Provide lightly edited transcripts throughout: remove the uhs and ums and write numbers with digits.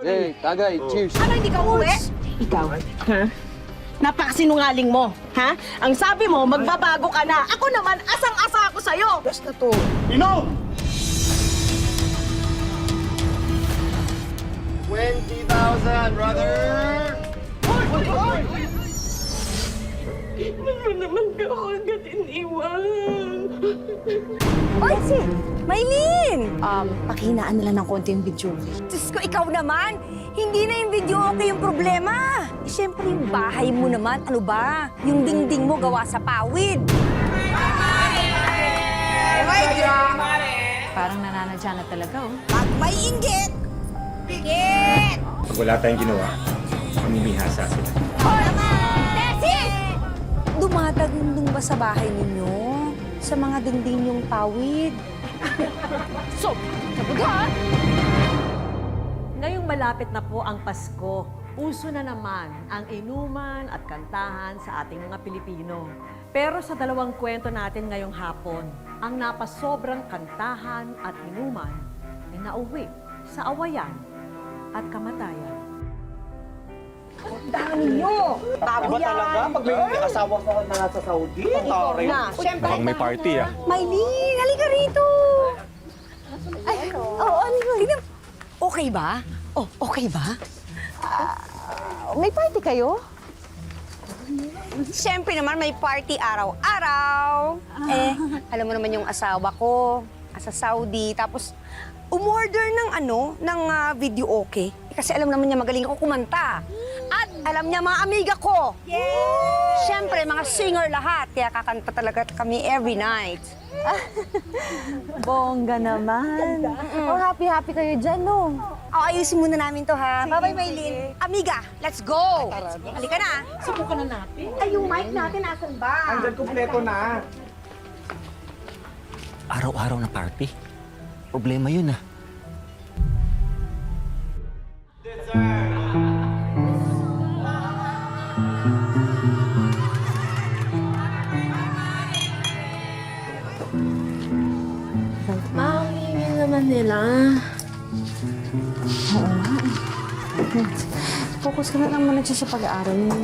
Hey, tagay, cheers. Ano, hindi ka uwi? Ikaw, ha? Napakasinungaling mo, ha? Ang sabi mo, magbabago ka na. Ako naman, asang-asa ako sa'yo. Basta to. Inom! 20,000, brother! Ano naman ka ako agad iniwan? Oy, Maylin! Pakihinaan na lang ng konti yung video. Diyos ko, ikaw naman! Hindi na yung video okay yung problema. Siyempre, yung bahay mo naman, ano ba? Yung dingding mo gawa sa pawid. Parang nananadya na talaga, oh. Pag may inggit, bigit! Pag wala tayong ginawa, mamimihasa sila. Tessie! Dumadagundong ba sa bahay ninyo? Sa mga dingding yung pawid? Ngayong malapit na po ang Pasko, uso na naman ang inuman at kantahan sa ating mga Pilipino. Pero sa dalawang kwento natin ngayong hapon, ang napasobrang kantahan at inuman ay nauwi sa awayan at kamatayan. Iba talaga pag may asawa ko na nasa Saudi. Tari. Mukhang may party, ah. Maylin, halika rito! Ay, ano yun? Okay ba? Oh, okay ba? May party kayo? Siyempre naman, may party araw-araw. Alam mo naman yung asawa ko, sa Saudi. Tapos, umorder ng video okay. Kasi alam naman niya magaling ako kumanta. At alam niya mga amiga ko. Siyempre, mga singer lahat. Kaya kakanta talaga kami every night. Bongga naman. Oh, happy-happy kayo dyan, no? Ayusin muna namin to, ha? Bye-bye, Maylin. Amiga, let's go! Halika na. Subukan na natin. Ay, yung mic natin, nasan ba? Andyan kumpleto na. Araw-araw na party. Problema yun, ah. Makakingin naman nila. Focus ka na lang muna siya sa pag-aaral mo.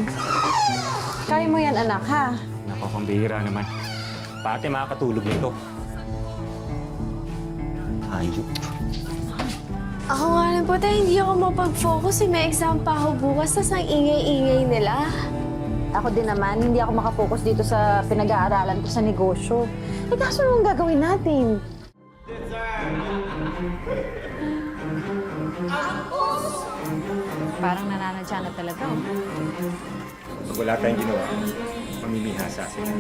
Kaya mo yan, anak, ha? Nako, pambihira naman. Pati makakatulog nito. Hayop. Ako nga lang po tayo, hindi ako mapag-focus. May exam pa ako bukas, tas ang ingay-ingay nila. Ako din naman, hindi ako makafocus dito sa pinag-aaralan ko sa negosyo. Eh, kaso anong gagawin natin? Parang nananadya na talaga, oh. Pag wala tayong ginawa, mamimihasa sila.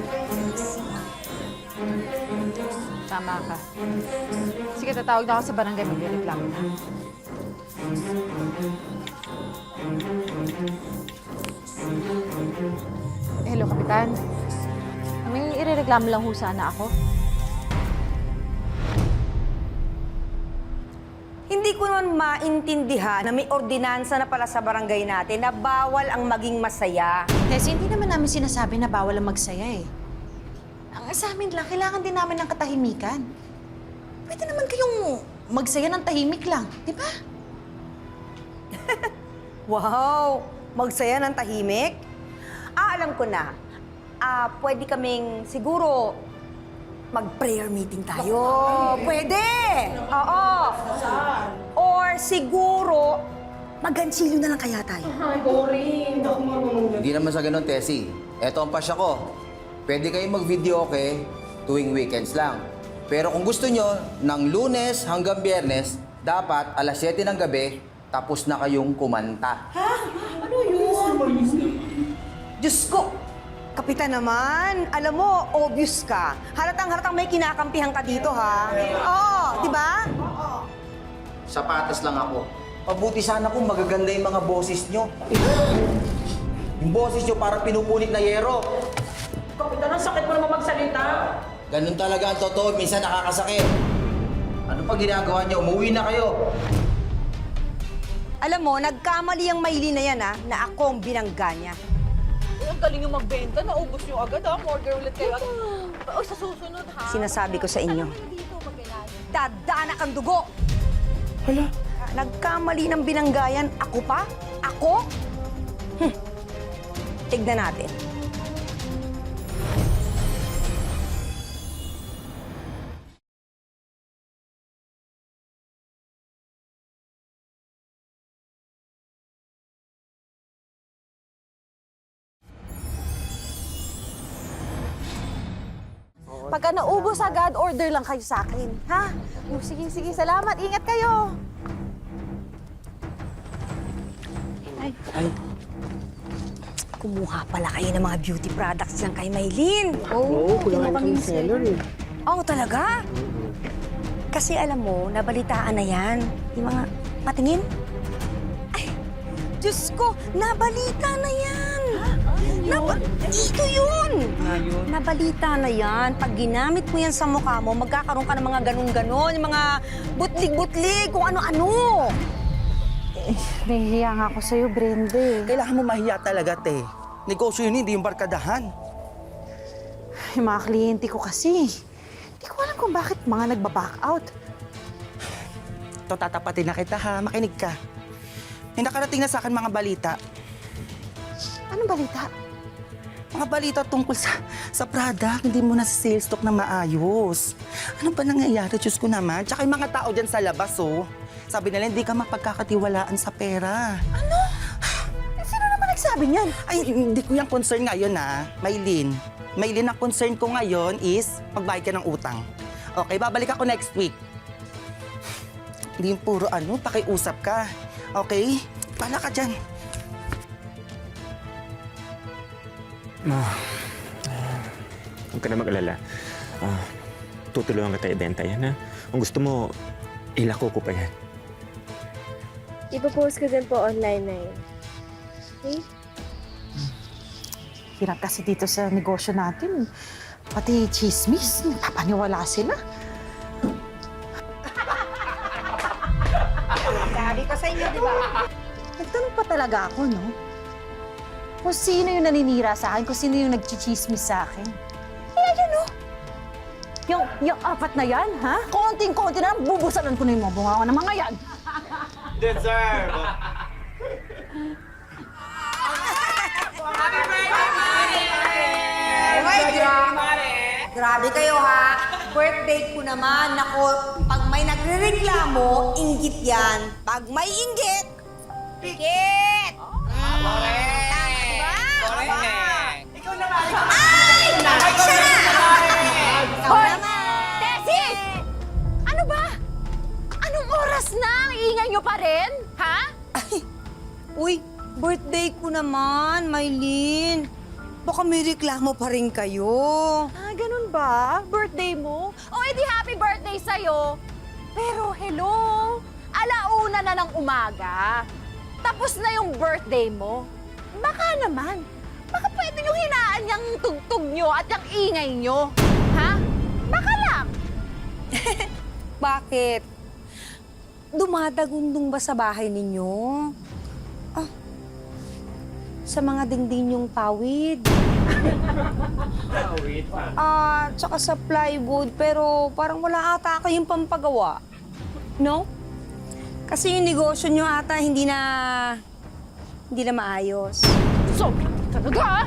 Tama ka. Sige, tatawag na ako sa barangay, magreklamo na. Hello, Kapitan. May irereklamo lang ho sana ako. Hindi ko naman maintindihan na may ordinansa na pala sa barangay natin na bawal ang maging masaya. Kasi hindi naman namin sinasabi na bawal ang magsaya eh. Ang sa amin lang, kailangan din namin ng katahimikan. Pwede naman kayong magsaya ng tahimik lang, di ba? Wow! Magsaya ng tahimik? Alam ko na. Pwede kaming siguro mag-prayer meeting tayo. Pwede! Oo. Or siguro, mag-gansilyo na lang kaya tayo. Hindi naman sa ganun, Tessie. Eto ang pasya ko. Pwede kayong mag-video okay tuwing weekends lang. Pero kung gusto nyo, ng Lunes hanggang Biyernes, dapat alas 7 ng gabi, tapos na kayong kumanta. Diyos ko! Kapitan naman, alam mo, obvious ka. Halatang-halatang may kinakampihan ka dito, ha? Oo, di ba? Sapatos lang ako. Pabuti sana kung magaganda yung mga boses nyo. Yung boses nyo parang pinupunit na yero. Kapitan, ang sakit mo naman magsalita. Ganun talaga ang totoo, minsan nakakasakit. Ano pa ginagawa nyo? Umuwi na kayo. Alam mo, nagkamali ang Maylin na yan, ha? Na ako ang binangga niya. Ang galing yung magbenta, naubos yung agad, ha? Order ulit kayo. O, sa susunod, ha? Sinasabi ko sa inyo, dadanak ang dugo! Hala, Nagkamali ng binanggayan. Ako pa? Ako? Tignan natin. Pagka naubos agad, order lang kayo sa akin, ha? Sige, sige, salamat. Ingat kayo. Kumuha pala kayo ng mga beauty products lang kay Maylin. Oo, kulangan kami seller eh. Oh, talaga? Kasi alam mo, nabalitaan na yan. Yung mga patingin. Ay, Diyos ko, nabalita na yan. Ito yun. Nabalita na yan. Pag ginamit mo yan sa mukha mo, magkakaroon ka ng mga ganun-ganon, yung mga butlig-butlig, kung ano-ano. Nahihiya nga ako sa'yo, Brenda. Kailangan mo mahiya talaga, te. Negosyo yun, hindi yung barkadahan. Yung mga kliyente ko kasi, hindi ko alam kung bakit mga nagbaback out. Ito, tatapatin na kita ha, makinig ka. May nakarating na sa akin mga balita. Anong balita? Mga balita tungkol sa product, hindi mo na sa sales stock na maayos. Ano ba nangyayari? Diyos ko naman. Tsaka yung mga tao dyan sa labas, oh. Sabi nila, hindi ka mapagkakatiwalaan sa pera. Ano? Sino naman nagsabi niyan? Ay, hindi ko yung concern ngayon, ha. Maylin. Maylin, ang concern ko ngayon is magbayad ka ng utang. Okay, babalik ako next week. Hindi yung puro pakiusap ka. Okay? Pala ka dyan. Huwag ka na mag-alala. Tutulungan kita ibenta yan, ha? Kung gusto mo, ilako ko pa yan. Ipopost ko din po online na yun. Okay? Hirap kasi dito sa negosyo natin. Pati chismis, papaniwala sila. Sabi ko sa inyo, di ba? Nagtanong pa talaga ako, no? Kung sino yung naninira sa akin, kung sino yung nagchichismis sa akin. Eh, ayan, no? Yung apat na yan, ha? Konting-konti na lang, bubusalan ko na yung mga bunga ng mga yan. Deserve! Grabe kayo ha. Birthday ko naman. Nako, pag may nagrereklamo, inggit yan. Pag may inggit, pikit! Ikaw naman! Ay! Siya na! Ikaw naman! Tessie! Ano ba? Anong oras na? Ang ingay nyo pa rin? Ha? Uy, birthday ko naman, Maylin. Baka may reklamo pa rin kayo. Ah, ganun ba? Birthday mo? O, edi happy birthday sa'yo. Pero hello, alauna na ng umaga. Tapos na yung birthday mo. Baka naman, baka pwede nyo hinaan yung tugtog nyo at yung ingay nyo. Ha? Baka lang. Bakit? Dumadagundong ba sa bahay ninyo? Sa mga dingding yung pawid. Wait, Tsaka sa plywood, pero parang wala ata kayong pampagawa. No? Kasi yung negosyo nyo ata hindi na maayos. So, talaga?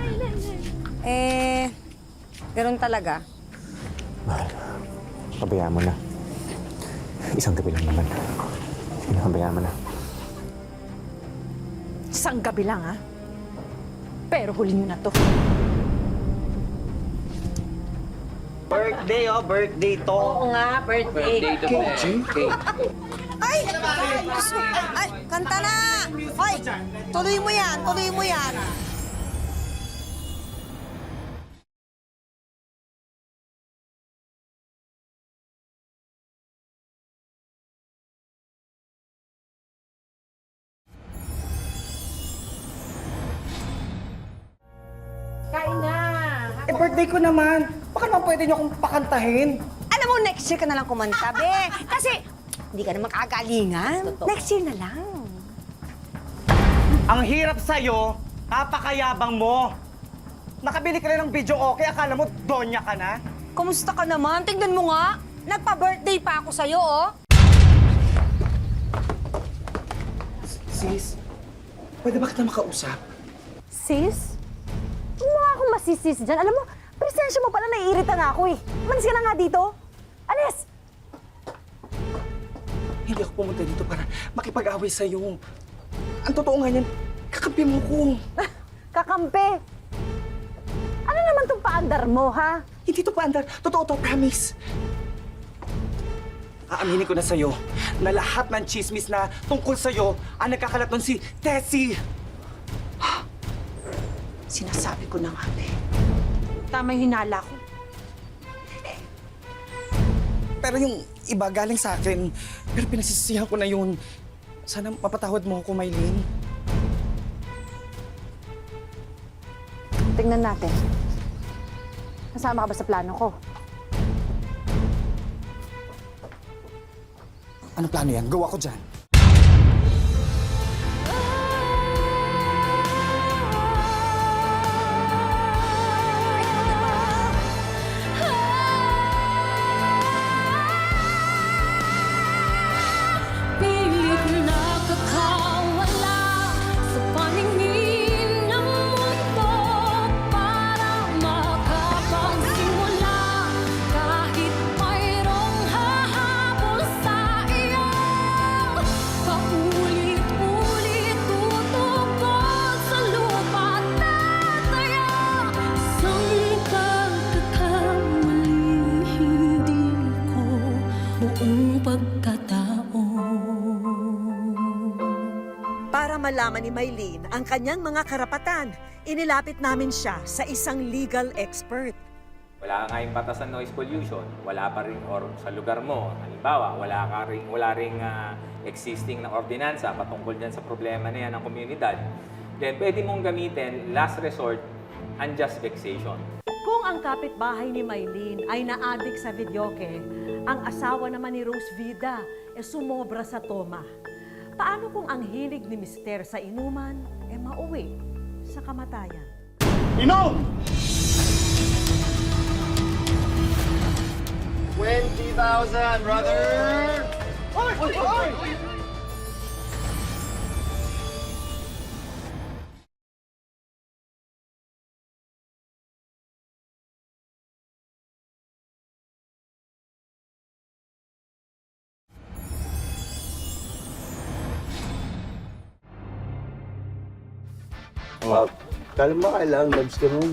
Ganun talaga. Mahal, pabayaan mo na. Isang gabi lang naman. Sige na, pabayaan mo na. Isang gabi lang, ha? Pero huli nyo na to. Birthday, birthday to. Oo nga, birthday. Ay! Ay, kanta na! Hoy, tuloy mo yan, tuloy mo yan. Birthday ko naman. Baka naman pwede niyo akong pakantahin. Alam mo, next year ka na lang kumanta, be. Kasi hindi ka naman kagalingan. Next year na lang. Ang hirap sa'yo, napakayabang mo. Nakabili ka rin ng video okay, akala mo donya ka na? Kumusta ka naman? Tingnan mo nga. Nagpa-birthday pa ako sa'yo, oh. sis. Pwede ba kita makausap? Sis? Huwag mo nga akong masisis dyan. Alam mo, presensya mo pala naiirita na ako eh. Umalis ka na nga dito. Alis! Hindi ako pumunta dito para makipag-away sa'yo. Ang totoo nga niyan, kakampi mo ko. Kakampi! Ano naman tong paandar mo, ha? Hindi to paandar. Totoo to, promise. Aaminin ko na sa'yo na lahat ng chismis na tungkol sa'yo ang nagkakalat nun si Tessie. Sinasabi ko na nga, eh. Tama yung hinala ko. Pero yung iba galing sa akin, pero pinagsisisihan ko na yun. Sana mapatawad mo ako, Maylin. Tingnan natin. Kasama ka ba sa plano ko? Ano plano yan? Gawa ko dyan. Pilit nakakawala sa paningin ng mundo para makapagsimula kahit mayroong hahabol sa iyo. Paulit-ulit tutukod sa lupa at tataya. Isang pagkakamaling hindi ko buong pagkatao. Para malaman ni Maylene ang kanyang mga karapatan, inilapit namin siya sa isang legal expert. Wala nga yung batas ng noise pollution, wala pa rin, or sa lugar mo, halimbawa, wala ring existing na ordinansa patungkol dyan sa problema na yan ng komunidad, then pwede mong gamitin, last resort, unjust vexation. Kung ang kapitbahay ni Maylene ay na-addict sa videoke, ang asawa naman ni Rose Vida ay sumobra sa toma. Paano kung ang hilig ni Mister sa inuman ay mauwi sa kamatayan? Inom! 20,000, brother! Oy! Oy! Oy! Kalma ka lang, labs ka nun.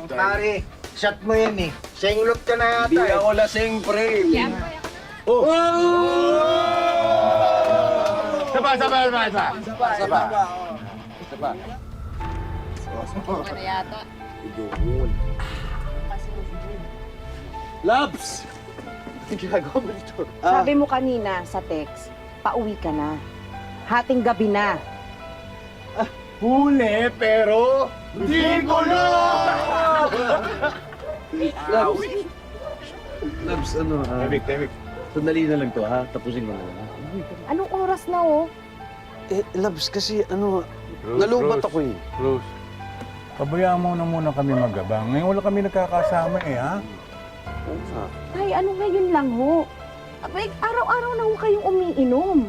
Pare, shot mo yan eh. Senglot ka na yata. Hindi ako lasing, pre. Oh! Saba! Ano yata? Labs! Ang ginagawa mo dito? Sabi mo kanina sa text, pauwi ka na. Hating gabi na. Huli, pero... Di ko na! Labs, ano ha? Tewik. Sandali na lang to ha, tapusin mo na. Anong oras na oh? Eh, Labs, kasi ano, nalubat ako eh. Rose, pabayaan mo na muna kami magabang. Ngayon wala kami nagkakasama eh, ha? Oo nga. Ay, ano ngayon lang ho? Abay, araw-araw na ho kayong umiinom.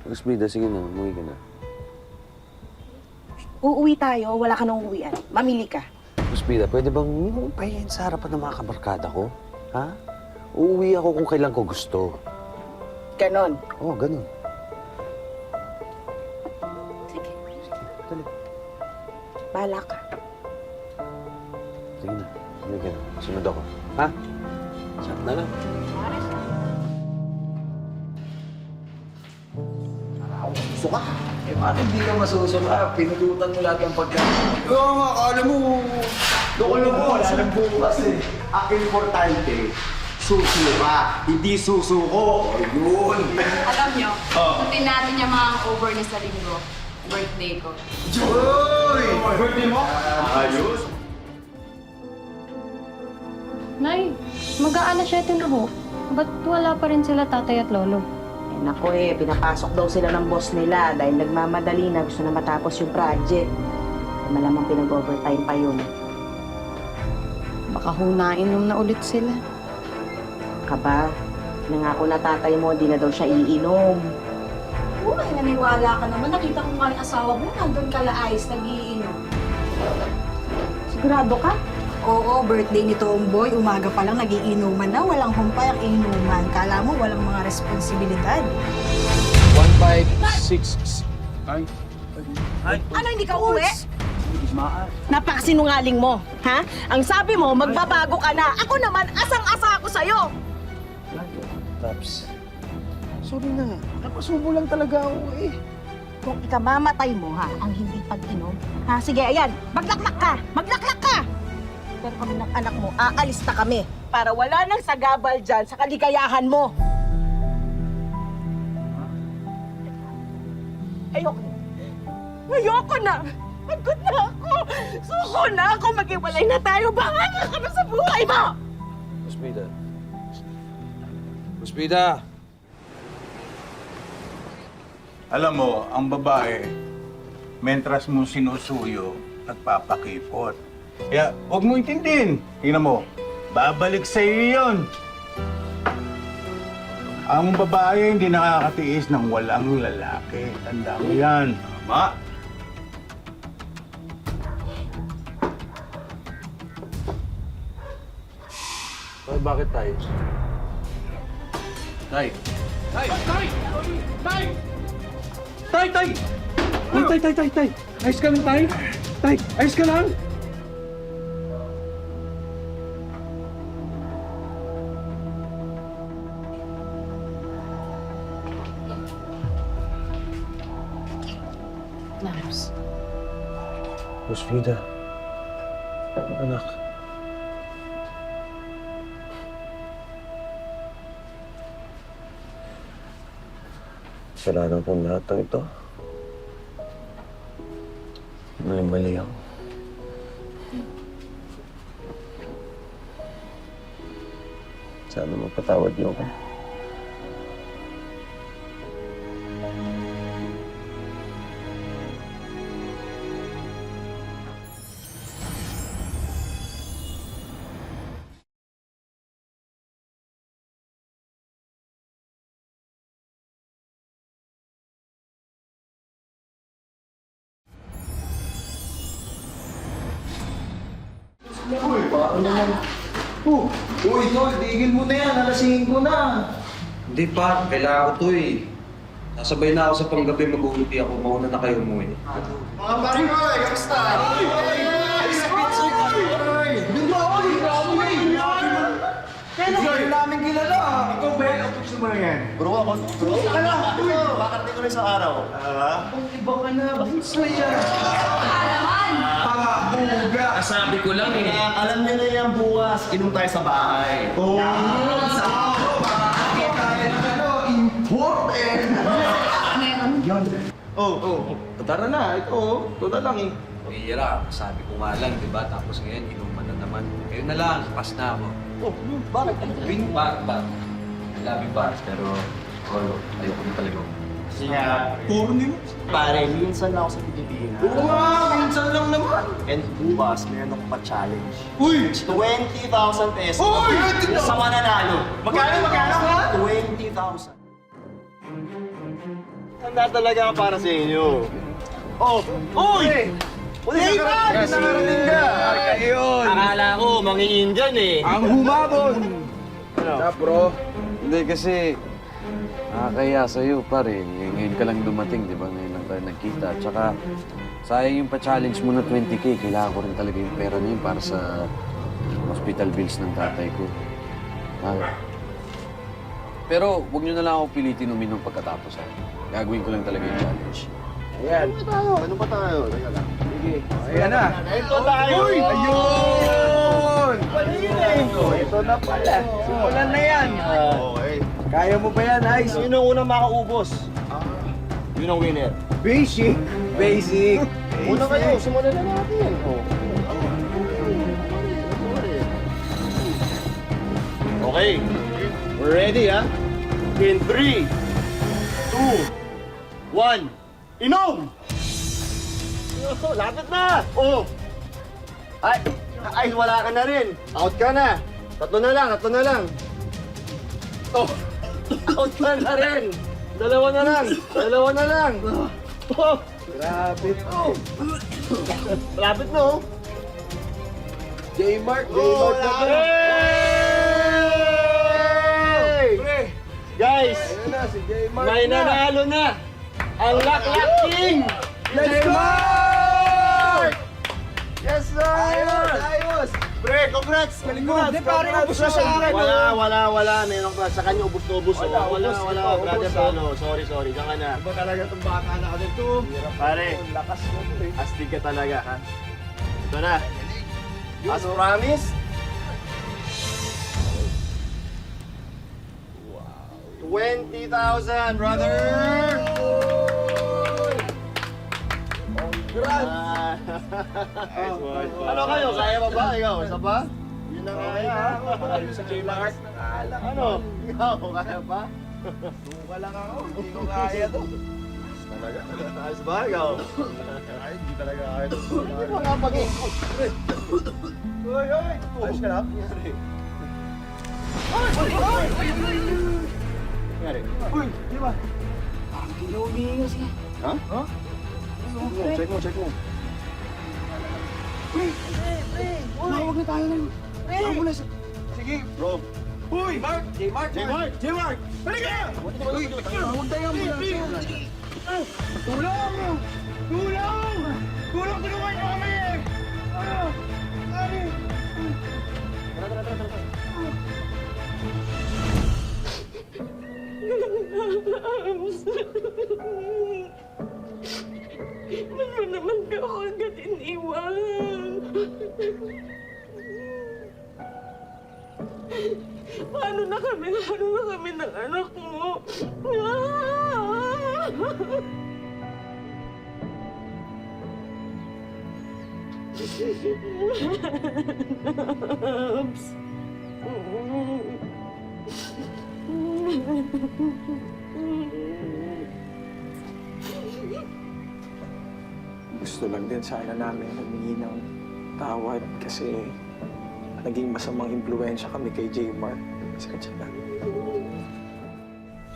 Rosbida, sige na, umuwi ka na. Uuwi tayo, wala ka nang uuwian. Mamili ka. Rosbida, pwede bang hindi mo pahiyain sa harapan ng mga kabarkada ko? Ha? Uuwi ako kung kailan ko gusto. Ganon. Oo, ganun. Sige. Dali. Bahala ka. Sige na, umuwi ka na. Sunod ako. Ha? Chat na lang. Suka! Eh, paano hindi ka masusuka? Pinututan mo lahat ng pagkain. Oo nga, akala mo. Doon mo, wala nang bukas eh. Ang importante, susuka, hindi susuko. Ayun. Alam nyo, tutin natin yung mga over niya sa linggo. Birthday ko. Joy! Birthday mo? Ayos. Nay, mag-aalas 7 na ho. Ba't wala pa rin sila tatay at lolo? Eh, naku eh, pinapasok daw sila ng boss nila dahil nagmamadali na gusto na matapos yung project. Eh, malamang pinag-overtime pa yun. Baka hunainom na ulit sila. ka ba? Nangako na tatay mo, di na daw siya iinom. Oo, ay naniwala ka naman. Nakita ko nga yung asawa mo, nandun ka laayos, nag-iinom. Sigurado ka? Oo, birthday ni Tomboy. Umaga pa lang nagiinuman na. Walang humpay ang inuman. Kala mo walang mga responsibilidad. 156. Ay. Ano, hindi ka uwi? Napakasinungaling mo, ha? Ang sabi mo, magbabago ka na. Ako naman, asang-asa ako sa'yo. Taps. Sorry na. Napasubo lang talaga ako eh. Kung ikamamatay mo, ha, ang hindi pag-inom, ha? Sige, ayan, maglaklak ka! Maglaklak ka! Pero kami ng anak mo, aalis na kami para wala nang sagabal dyan sa kaligayahan mo. Ayoko. Ayoko na! Pagod na ako! Suko na ako! Mag-iwalay na tayo! Bahala ka na sa buhay mo! Puspida. Puspida! Alam mo, ang babae, mentras mo sinusuyo, nagpapakipot. Kaya, huwag mo intindihin. Tingnan mo, babalik sa iyo yun. Ang babae hindi nakakatiis ng walang lalaki. Tanda mo yan. Tama? Ay, bakit tayo? Tay! Tay! Tay! Tay! Tay! Tay! Tay! Tay! Tay! Tay! Ayos ka lang, Tay? Tay! Ayos ka lang? Labs. Puspida. Anak. Kasalanan kong lahat ng ito. Mali-mali ako. Sana mapatawad niyo ako. Uy, paano naman? Uy, tol, tigil mo na yan. Alasingin ko na. Hindi pa, kailangan ko to eh. Nasabay na ako sa panggabi, mag-uuti ako. Mauna na kayo umuwi. Mga pare ko, kamusta? Doon ba ako? Hindi namin kilala. Ikaw ba yan? Ang gusto mo na yan? Bro, ako. Bro, ka na. Bakit ko na isang araw? Ang iba ka na. Bakit saya? Pangabuga. Sabi ko lang eh. Alam niyo na yan bukas. Inom tayo sa bahay. Oo. Sa bahay tayo ng important. Yan. Oh. Tara na. Ito. Ito lang eh. Hira, sabi ko nga lang, di ba? Tapos ngayon, inuman na naman. Ngayon na lang, pas na ako. Oh, bakit? Wing bar. I love you, bars, pero ayoko na talaga. Kasi nga, puro nilo. Pare, minsan lang ako sa Pilipinas. Oo nga, minsan lang naman. And bukas, meron ako pa-challenge. Uy! 20,000 pesos. Uy! Sa mananalo. Magkano? 20,000. Tanda talaga para sa inyo. Oh! Uy! Uy! Nakarating ka! Ayun! Akala ko, mangingiin dyan eh. Ang humabon! Ano? bro? Hindi kasi, nakakaya sa'yo pare. Ngayon ka lang dumating, di ba? Ngayon lang tayo nagkita. Tsaka, sayang yung pa-challenge mo na 20K. Kailangan ko rin talaga yung pera na yun para sa hospital bills ng tatay ko. Pero, huwag nyo na lang ako pilitin uminom pagkatapos. Gagawin ko lang talaga yung challenge. Ayan. Ano pa tayo? Teka lang. Sige. Ayan na! Ito tayo! Uy! Ayun! Ito na pala. Simulan na yan. Okay. Kaya mo ba yan, Ice? Yun ang unang makaubos. Yun ang winner. Basic! Una kayo, simulan na natin. Okay. We're ready, ha? In 3, 2, 1, inom! Lapit na! Oh! Ay, wala ka na rin. Out ka na. Tatlo na lang. Oh! Out na rin! Dalawa na lang! Dalawa na lang! Oh! Grabe to! Malapit na oh! J-Mark! J-Mark na to! Pre! Guys! Ayun na, si J-Mark may nanalo na! Ang Laklak King! Let's go! Yes, sir! Ayos! Ayos! Pre, congrats! Galing mo! Hindi, pare, ubus na sa akin! Wala. Meron ka. Sa kanya, ubus na ubus. Wala. Brother, sorry. Diyan ka na. Iba talaga itong baka na ka dito. Pare, lakas mo. Astig ka talaga, ha? Ito na. As promised. Wow. 20,000, brother! Ano kayo? Kaya pa ba? Ikaw, isa pa? Yun na kaya. Sa J-Mark. Ano? Ikaw, kaya pa? Suka lang ako. Hindi ko kaya to. Talaga? Ayos ba? Ikaw? Ay, hindi talaga kaya to. Hindi mo nga pag-ikot. Uy! Ayos ka lang? Nangyari? Uy! Di ba? Parang hindi na umihingas niya. Ha? Ha? Check mo. Pre! Huwag na tayo lang. Ambulance. Sige. Bro. Uy! J-Mark! Halika! Uy! Huwag tayo ambulance. Tulong! Tulungan niyo kami! Ari! Tara. Ano naman ka ako agad iniwan? Paano na kami ng anak mo? Oops. Gusto lang din sana namin humingi ng tawad kasi naging masamang impluensya kami kay J-Mark. Pasensya na.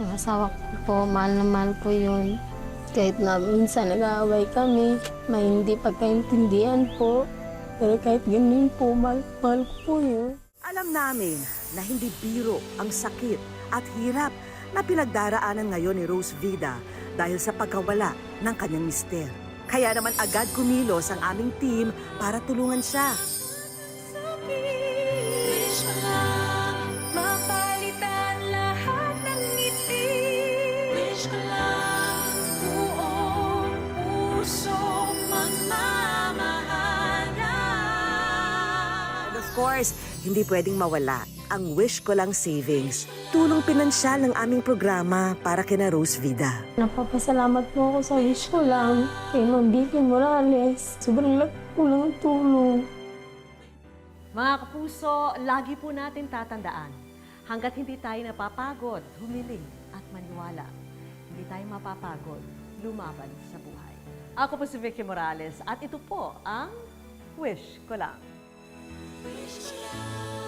Yung asawa ko po, mahal na mahal po yun. Kahit na minsan nag-aaway kami, may hindi pagkaintindihan po. Pero kahit ganun po, mahal ko po yun. Alam namin na hindi biro ang sakit at hirap na pinagdaraanan ngayon ni Rose Vida dahil sa pagkawala ng kanyang mister. Kaya naman agad kumilos ang aming team para tulungan siya. And of course, hindi pwedeng mawala ang Wish Ko Lang Savings. Tulong pinansyal ng aming programa para kina Rose Vida. Napapasalamat po ako sa Wish Ko Lang kay Ma'am Vicky Morales. Sobrang laki po ng tulong. Mga kapuso, lagi po natin tatandaan, hanggat hindi tayo napapagod, humiling at maniwala, hindi tayo mapapagod, lumaban sa buhay. Ako po si Vicky Morales at ito po ang Wish Ko Lang. Wish ko lang.